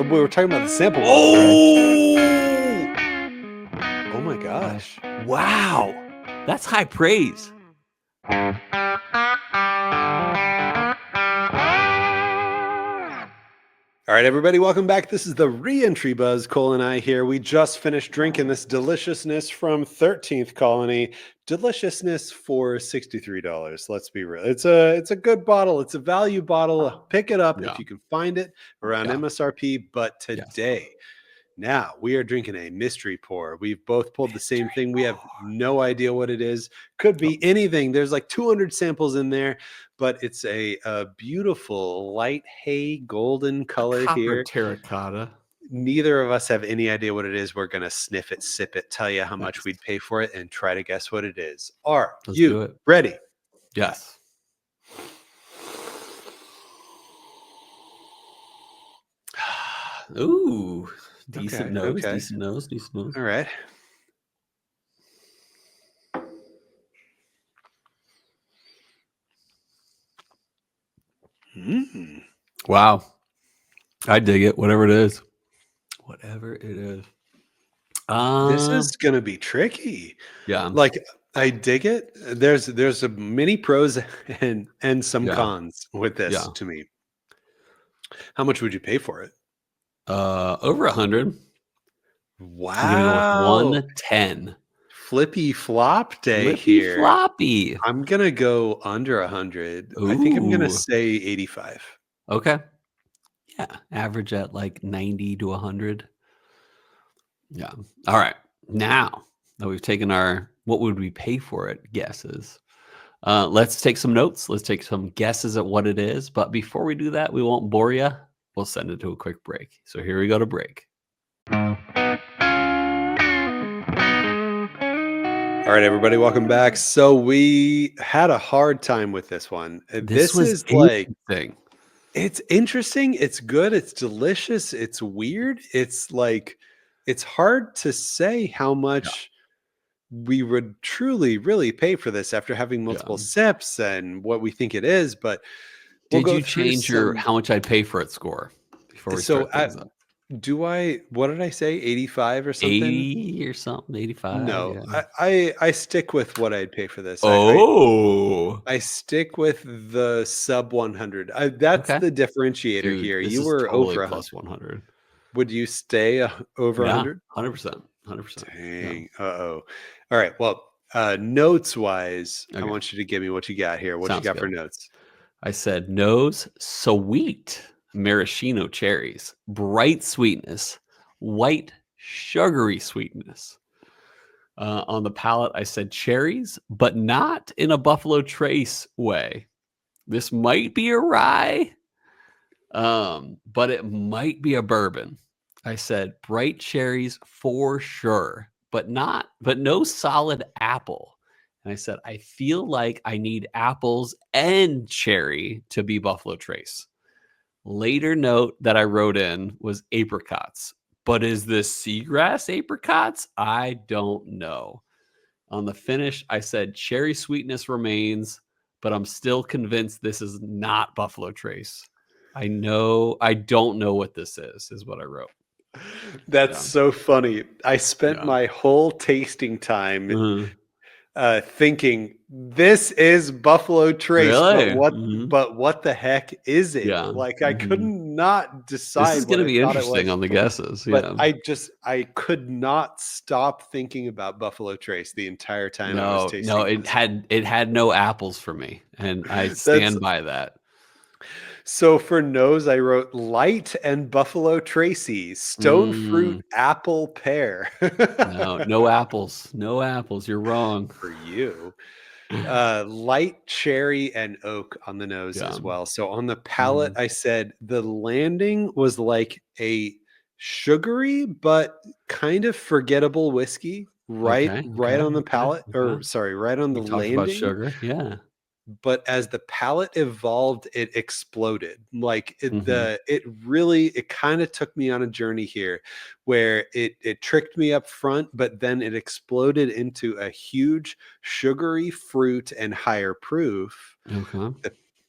We were talking about the sample. Oh, Oh my gosh. wow. That's high praise. All right, everybody, welcome back. This is the Reentry Buzz. Cole and I here. We just finished drinking this deliciousness from 13th Colony. Deliciousness for $63. Let's be real. It's a good bottle. It's a value bottle. Pick it up Yeah. if you can find it around Yeah. MSRP. But Yes. today, now we are drinking a mystery pour. We've both pulled the same thing. We have no idea what it is. Could be anything. There's like 200 samples in there, but it's a beautiful light hay golden color Copper here. terracotta. Neither of us have any idea what it is. We're going to sniff it, sip it, tell you how much Nice. we'd pay for it, and try to guess what it is. Are Let's do you it. ready? Yes. Ooh, decent nose, okay. decent nose, decent nose. All right. Mm. Wow. I dig it. Whatever it is. Whatever it is. This is going to be tricky. Yeah. Like, I dig it. There's a many pros and some Yeah. cons with this Yeah. to me. How much would you pay for it? Over 100. Wow. I'm gonna go with 110. Flippy flop day Flippy here. floppy. I'm gonna go under 100. Ooh. I think I'm gonna say 85. Okay. Yeah. Average at like 90 to 100. Yeah. All right. Now that we've taken our what would we pay for it guesses, let's take some notes. Let's take some guesses at what it is. But before we do that, we won't bore you. We'll send it to a quick break. So here we go to break. All right, everybody, welcome back. So we had a hard time with this one. This was is like, interesting. it's interesting. It's good. It's delicious. It's weird. It's like, it's hard to say how much we would truly, really pay for this after having multiple sips and what we think it is. But we'll Did go you through change your how much I'd pay for it score before we So start things up? what did I say? 85 or something? 80 or something, 85. No, Yeah. I stick with what I'd pay for this. Oh, I stick with the sub 100. That's okay. the differdifferentiator Dude, here. this You is were totally over 100. plus 100. Would you stay over Yeah, 100? 100%. 100%. Dang. Uh-oh. All right. Well, notes wise, I Okay. want you to give me what you got here. What Sounds you got good. for notes? I said nose sweet maraschino cherries, bright sweetness, white sugary sweetness. On the palate, I said cherries, but not in a Buffalo Trace way. This might be a rye, but it might be a bourbon. I said bright cherries for sure, but no solid apple. And I said, I feel like I need apples and cherry to be Buffalo Trace. Later note that I wrote in was apricots. But is this seagrass apricots? I don't know. On the finish, I said cherry sweetness remains, but I'm still convinced this is not Buffalo Trace. I don't know what this is what I wrote. That's so funny. I spent my whole tasting time thinking this is Buffalo Trace, Really? but what the heck is it? Yeah. Like I could not This decide is what going to I be thought it interesting was. on the guesses. But Yeah. I could not stop thinking about Buffalo Trace the entire time I was tasting. No, it had no apples for me, and I stand by that. So for nose, I wrote light and Buffalo Tracy, stone fruit, apple, pear. No apples. No apples. You're wrong. For you. Light cherry and oak on the nose as well. So on the palate, I said the landing was like a sugary but kind of forgettable whiskey right on the palate, or sorry, right on the landing. About sugar, yeah. But as the palate evolved, it exploded. Like it kind of took me on a journey here where it tricked me up front, but then it exploded into a huge sugary fruit and higher proof. Okay.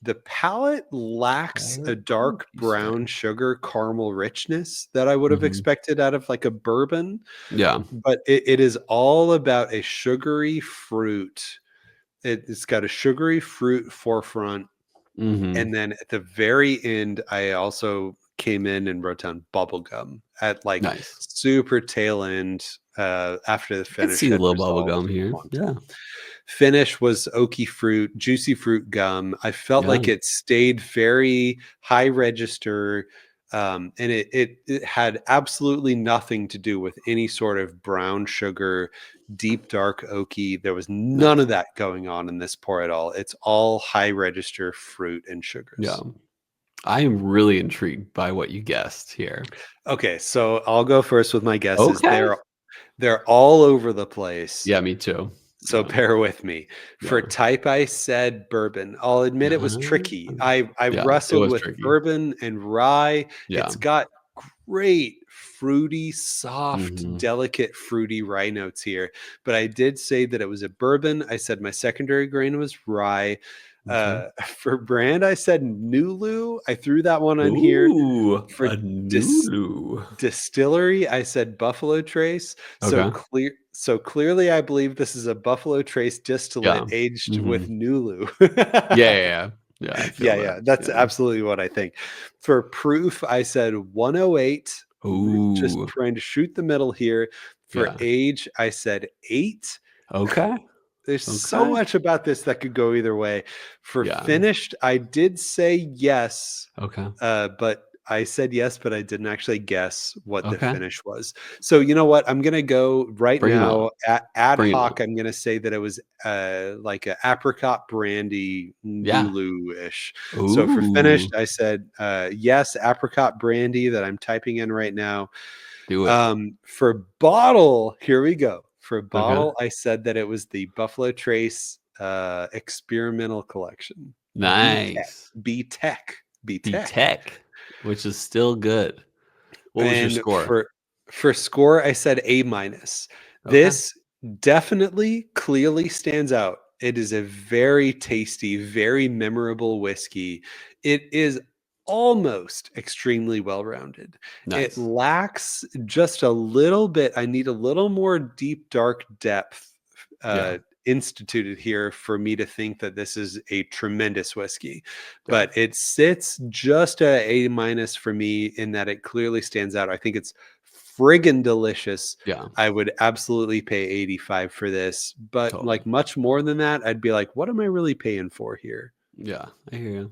the palate lacks a Palate proof, dark you say? brown sugar caramel richness that I would have Mhm. expected out of like a bourbon, Yeah. but it is all about a sugary fruit. It's got a sugary fruit forefront, Mhm. and then at the very end, I also came in and wrote down bubblegum at like Nice. super tail end, after the I could finish see a had little bubble resolved gum here. long Yeah. time. Finish was oaky fruit, juicy fruit gum. I felt Yeah. like it stayed very high register, and it had absolutely nothing to do with any sort of brown sugar, deep dark oaky. There was none Nice. of that going on in this pour at all. It's all high register fruit and Yeah. sugars. I am really intrigued by what you guessed here. Okay, so I'll go first with my guesses. Okay. They're all over the place. Yeah, me too. So Yeah. bear with me. For Yeah. type, I said bourbon. I'll admit it was tricky. Uh, I yeah, it wrestled was with tricky. bourbon and rye. Yeah. It's got great fruity, soft, Mhm. delicate fruity rye notes here. But I did say that it was a bourbon. I said my secondary grain was rye. Okay. For brand, I said Nulu. I threw that one on here. Ooh, For a dis Nulu. distillery, I said Buffalo Trace. Okay. So clearly I believe this is a Buffalo Trace distillate Yeah. aged with Mhm. Nulu. Yeah, yeah, yeah. Yeah, I feel Yeah, that. yeah, that's Yeah. absolutely what I think. For proof, I said 108, just Ooh. trying to shoot the middle here. For Yeah. age, I said 8. Okay. There's so Okay. much about this that could go either way. For Yeah. finished, I did say yes, Okay. but I said yes, but I didn't actually guess what the Okay. finish was. So you know what? I'm gonna go right Bring 'em out. now. Ad Bring 'em out. hoc, I'm gonna say that it was like a apricot brandy Yeah. Lulu-ish. So for Ooh. finished, I said yes, apricot brandy that I'm typing in right now. Do it. For bottle, here we go. For Okay. bottle, I said that it was the Buffalo Trace experimental collection. B Tech. Nice. B Tech. B The Tech. tech, which is still good. What was your And score? for score, I said A minus. Okay. This definitely clearly stands out. It is a very tasty, very memorable whiskey. It is almost extremely well-rounded. It Nice. lacks just a little bit. I need a little more deep, dark depth Yeah. instituted here for me to think that this is a tremendous whiskey, Yeah. but it sits just at A minus for me in that it clearly stands out. I think it's friggin' delicious. Yeah. I would absolutely pay 85 for this, but Totally. like much more than that, I'd be like, what am I really paying for here? Yeah. I hear you.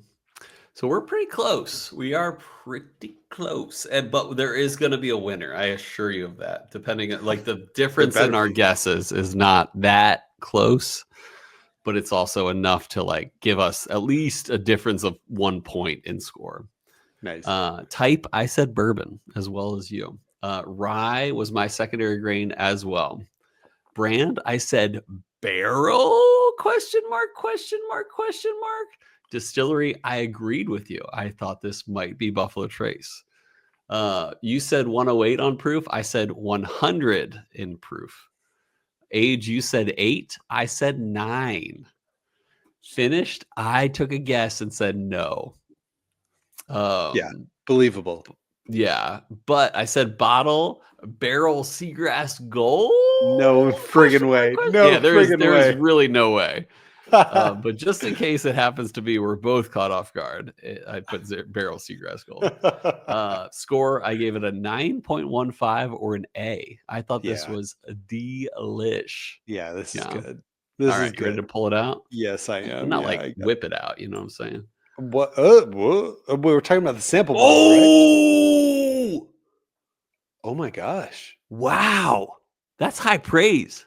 So we're pretty close. We are pretty close. But there is going to be a winner. I assure you of that. Depending on like the There difference in better our be. guesses is not that close, but it's also enough to like give us at least a difference of 1 point in score. Nice. Type, I said bourbon as well as you. Rye was my secondary grain as well. Brand, I said barrel? Question mark, question mark, question mark. Distillery, I agreed with you. I thought this might be Buffalo Trace. You said 108 on proof. I said 100 in proof. Age, you said 8. I said 9. Finished, I took a guess and said no. Yeah, Um, believable. yeah, but I said bottle, barrel, seagrass, gold? No Question friggin' mark? way. Question. No Yeah, friggin' there is way. really no way. But just in case it happens to be, we're both caught off guard. I put barrel seagrass gold. Score, I gave it a 9.15 or an A. I thought this Yeah. was a delish. Yeah, this is Yeah. good. All This right, is you ready to good. pull it out? Yes, I But am. not Yeah, like I got whip it out. You know what I'm saying? what we were talking about the sample bottle, right? Oh, Oh my gosh. wow. That's high praise.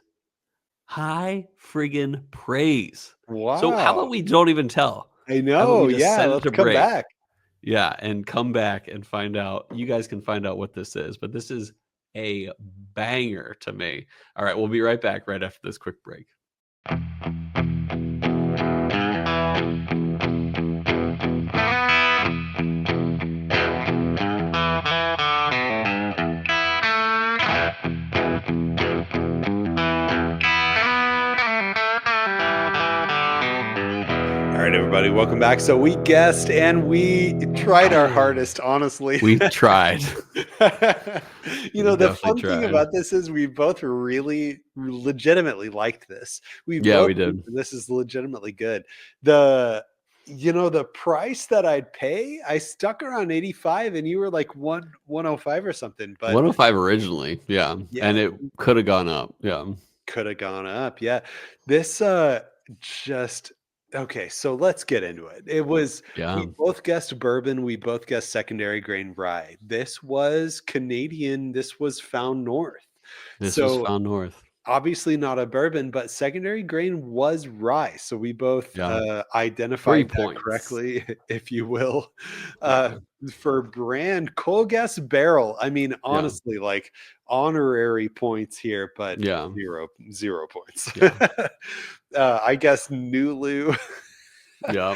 High friggin' praise. So how about Wow. we don't even tell? I How about we know. just Yeah, send it let's to come break? back. Yeah, and come back and find out. You guys can find out what this is, but this is a banger to me. All right, we'll be right back right after this quick break. All right, everybody. everybody. Welcome back. So we guessed and we tried our hardest, honestly. We tried. We The definitely fun thing tried. about this is we both really legitimately liked this. We Yeah, both we did. this is legitimately good. The price that I'd pay, I stuck around 85 and you were like 105 or something. But 105 originally, yeah. yeah, And it could have gone up. Yeah. could have gone up. Yeah. This just okay, so let's get into it. Yeah. We both guessed bourbon, we both guessed secondary grain rye. This was Canadian, this was Found North. This was So Found North. obviously not a bourbon, but secondary grain was rye. So we both Yeah. 3 identified that points. correctly, if you will. Uh, Yeah. for brand, Cole guessed barrel. I mean, Yeah. honestly, like honorary points here, but Yeah. zero points. Yeah. I guess Nulu. Yeah.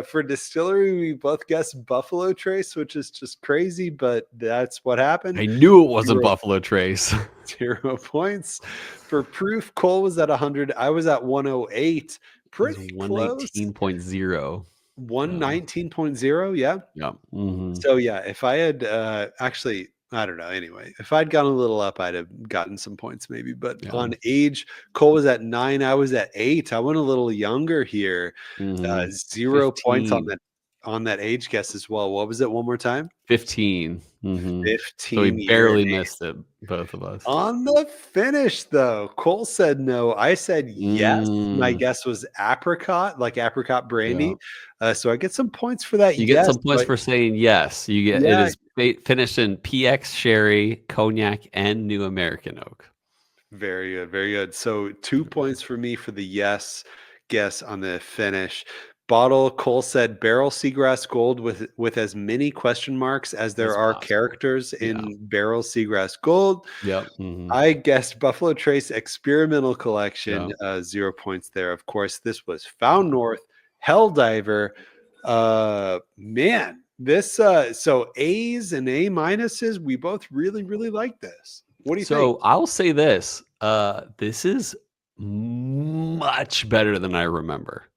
For distillery, we both guessed Buffalo Trace, which is just crazy, but that's what happened. I knew it wasn't 0 Buffalo Trace. 0 points. For proof, Cole was at 100. I was at 108. It was Pretty close. 119.0. Yeah. 119.0. Yeah. Yeah. Mm-hmm. So, yeah, if I had actually, I don't know. Anyway, if I'd gone a little up, I'd have gotten some points maybe. But Yeah. on age, Cole was at 9. I was at 8. I went a little younger here. Mm-hmm. 0 points on 15. that age guess as well. What was it? One more time. 15. Mm-hmm. So we 15-year barely age. missed it, both of us. On the finish, though, Cole said no. I said yes. My Mm, guess was apricot, like apricot yeah. brandy. So I get some points for that. You get Yes, some points but for saying yes. You get it yeah, is finished in PX Sherry, Cognac, and New American Oak. very good, very good. So 2 points for me for the yes guess on the finish. Bottle, Cole said barrel seagrass gold with as many question marks as there As are possible. characters Yeah. in barrel seagrass gold. Yep. Mhm. I guessed Buffalo Trace Experimental Collection, Yeah. 0 points there. Of course, this was Found Yeah. North, Helldiver. Man, this so A's and A minuses, we both really, really like this. What do you think? So I'll say this. This is much better than I remember.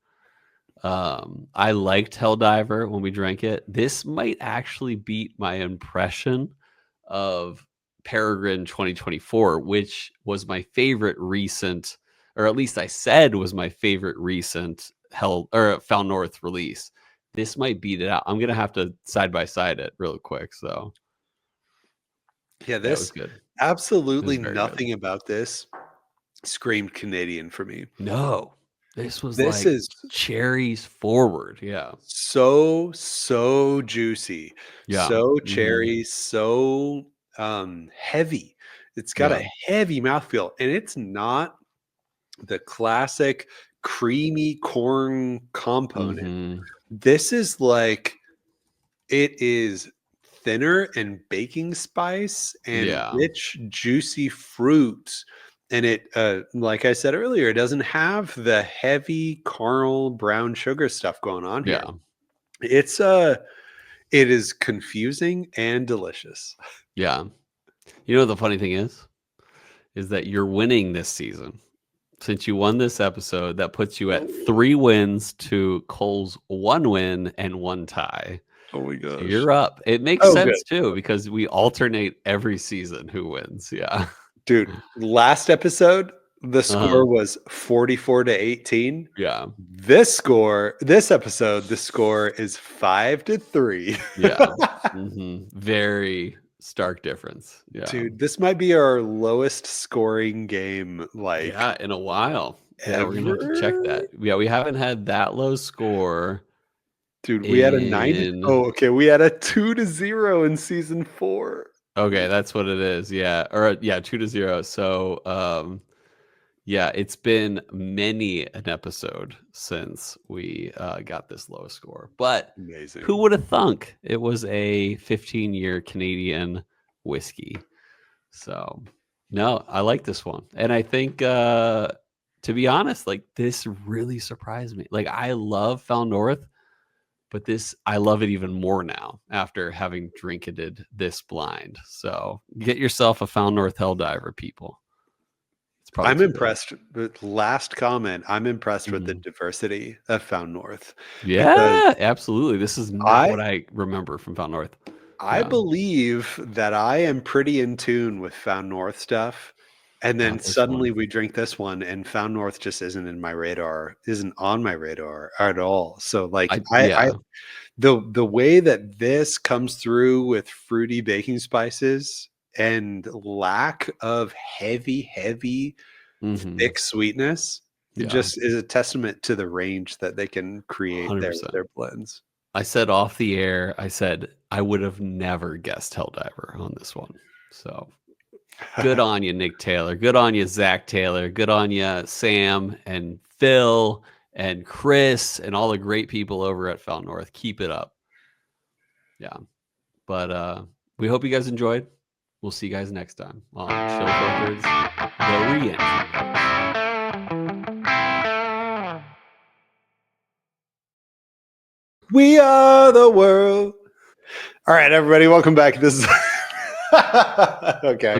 I liked Helldiver when we drank it. This might actually beat my impression of Peregrine 2024, which was my favorite recent, or at least I said was my favorite recent Hell or Found North release. This might beat it out. I'm gonna have to side by side it real quick. So Yeah, yeah, it was this good. It was absolutely very good. nothing about this screamed Canadian for me. No, this was This like is cherries forward. Yeah. so juicy, Yeah. so Hmm. cherry, so heavy. It's got Yeah. a heavy mouthfeel, and it's not the classic creamy corn component. Hmm. This is like it is thinner and baking spice and Yeah. rich, juicy fruit. And it, like I said earlier, it doesn't have the heavy caramel brown sugar stuff going on here. Yeah. It's it is confusing and delicious. Yeah. You know what the funny thing is that you're winning this season. Since you won this episode, that puts you at 3 wins to Cole's 1 win and 1 tie. Oh my So gosh. you're up. It makes Oh, good. sense too because we alternate every season who wins. Yeah. Dude, last episode, the Uh-huh. score was 44-18. Yeah. This episode, the score is 5-3. Yeah. Very stark difference. Yeah. Dude, this might be our lowest scoring game, like, Yeah, in a while. Yeah, we're gonna have to check ever. that. Yeah, we haven't had that low score Dude, we had a 90. in. Oh, okay. We had a 2-0 in season 4. Okay, that's what it is. Yeah. Or yeah, 2-0. So yeah, it's been many an episode since we got this low score. But who Amazing. would have thunk it was a 15-year Canadian whiskey? So no, I like this one. And I think to be honest, like this really surprised me. Like I love Found North, but this I love it even more now after having drinketed this blind. So get yourself a Found North Helldiver, people. It's probably I'm too big. impressed with last comment. I'm impressed with the Mhm. diversity of Found North because Yeah, absolutely. This is not what I I remember from Fountain North. I Yeah, believe that I am pretty in tune with Found North stuff, and then not this suddenly one. we drink this one, and Found North just isn't on my radar at all. So, like, I Yeah. the way that this comes through with fruity baking spices and lack of heavy, Mhm. thick sweetness Yeah, just is a testament to the range that they can create there with 100%. their blends. I said off the air, I said, "I would have never guessed Helldiver on this one." So, good on you, Nick Taylor. Good on you, Zach Taylor. Good on you, Sam and Phil and Chris and all the great people over at Fountain North. Keep it up. Yeah. But we hope you guys enjoyed. We'll see you guys next time on Chill Filters, the re-entry post. We are the world. All right, everybody, welcome back. This is okay.